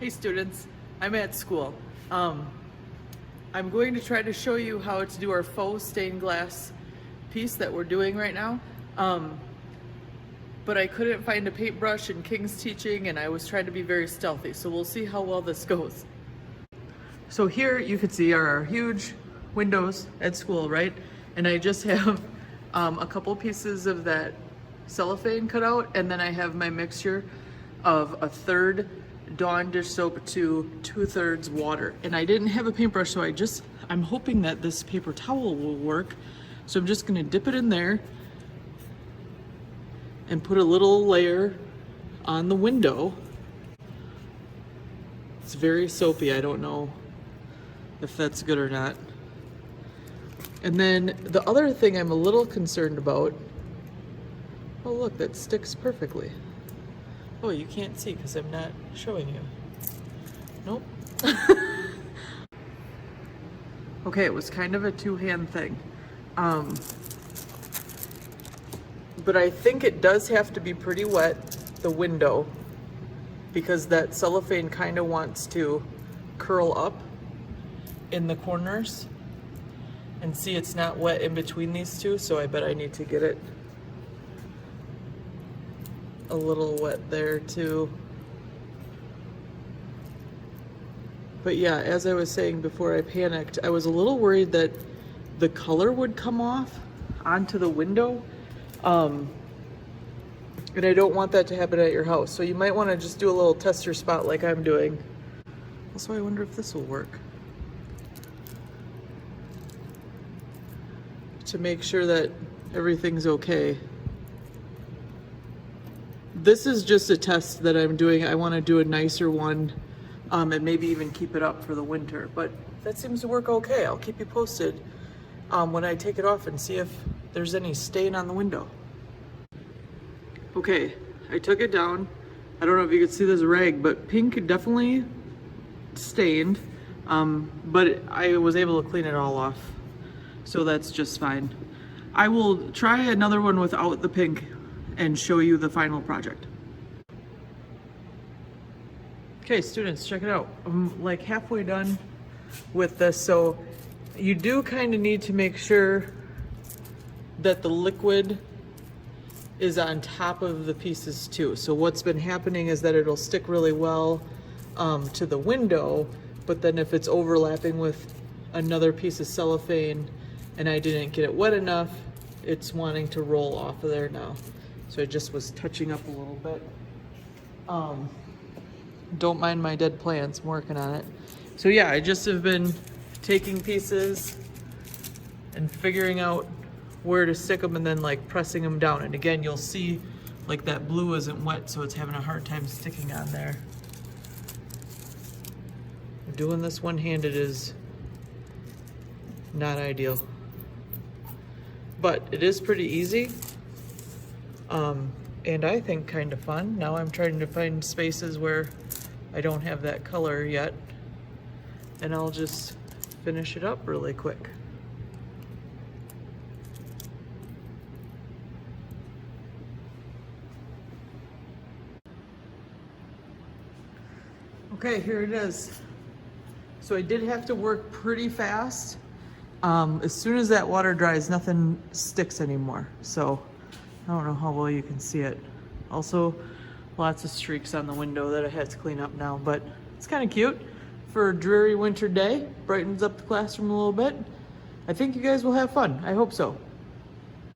Hey students, I'm at school. I'm going to try to show you how to do our faux stained glass piece that we're doing right now. But I couldn't find a paintbrush in King's teaching and I was trying to be very stealthy, so we'll see how well this goes. So here you can see our huge windows at school, right? And I just have a couple pieces of that cellophane cut out, and then I have my mixture of 1/3 Dawn dish soap to 2/3 water. And I didn't have a paintbrush, so I'm hoping that this paper towel will work. So I'm just gonna dip it in there and put a little layer on the window. It's very soapy, I don't know if that's good or not. And then the other thing I'm a little concerned about, oh look, that sticks perfectly. Oh, you can't see because I'm not showing you. Nope. Okay, it was kind of a two-hand thing. But I think it does have to be pretty wet, the window, because that cellophane kind of wants to curl up in the corners. And see, it's not wet in between these two, so I bet I need to get it a little wet there too. But yeah, as I was saying before I panicked, I was a little worried that the color would come off onto the window. And I don't want that to happen at your house. So you might want to just do a little tester spot like I'm doing. Also, I wonder if this will work. To make sure that everything's okay. This is just a test that I'm doing. I want to do a nicer one and maybe even keep it up for the winter, but that seems to work okay. I'll keep you posted when I take it off and see if there's any stain on the window. Okay, I took it down. I don't know if you can see this rag, but pink definitely stained, but I was able to clean it all off. So that's just fine. I will try another one without the pink and show you the final project. Okay, students, check it out. I'm like halfway done with this. So you do kind of need to make sure that the liquid is on top of the pieces too. So what's been happening is that it'll stick really well to the window, but then if it's overlapping with another piece of cellophane and I didn't get it wet enough, it's wanting to roll off of there now. So I just was touching up a little bit. Don't mind my dead plants, I'm working on it. So yeah, I just have been taking pieces and figuring out where to stick them and then like pressing them down. And again, you'll see like that blue isn't wet, so it's having a hard time sticking on there. Doing this one-handed is not ideal. But it is pretty easy, and I think kind of fun. Now I'm trying to find spaces where I don't have that color yet, and I'll just finish it up really quick. Okay, here it is. So I did have to work pretty fast. As soon as that water dries, nothing sticks anymore. So I don't know how well you can see it. Also, lots of streaks on the window that I had to clean up now, but it's kind of cute for a dreary winter day. Brightens up the classroom a little bit. I think you guys will have fun. I hope so.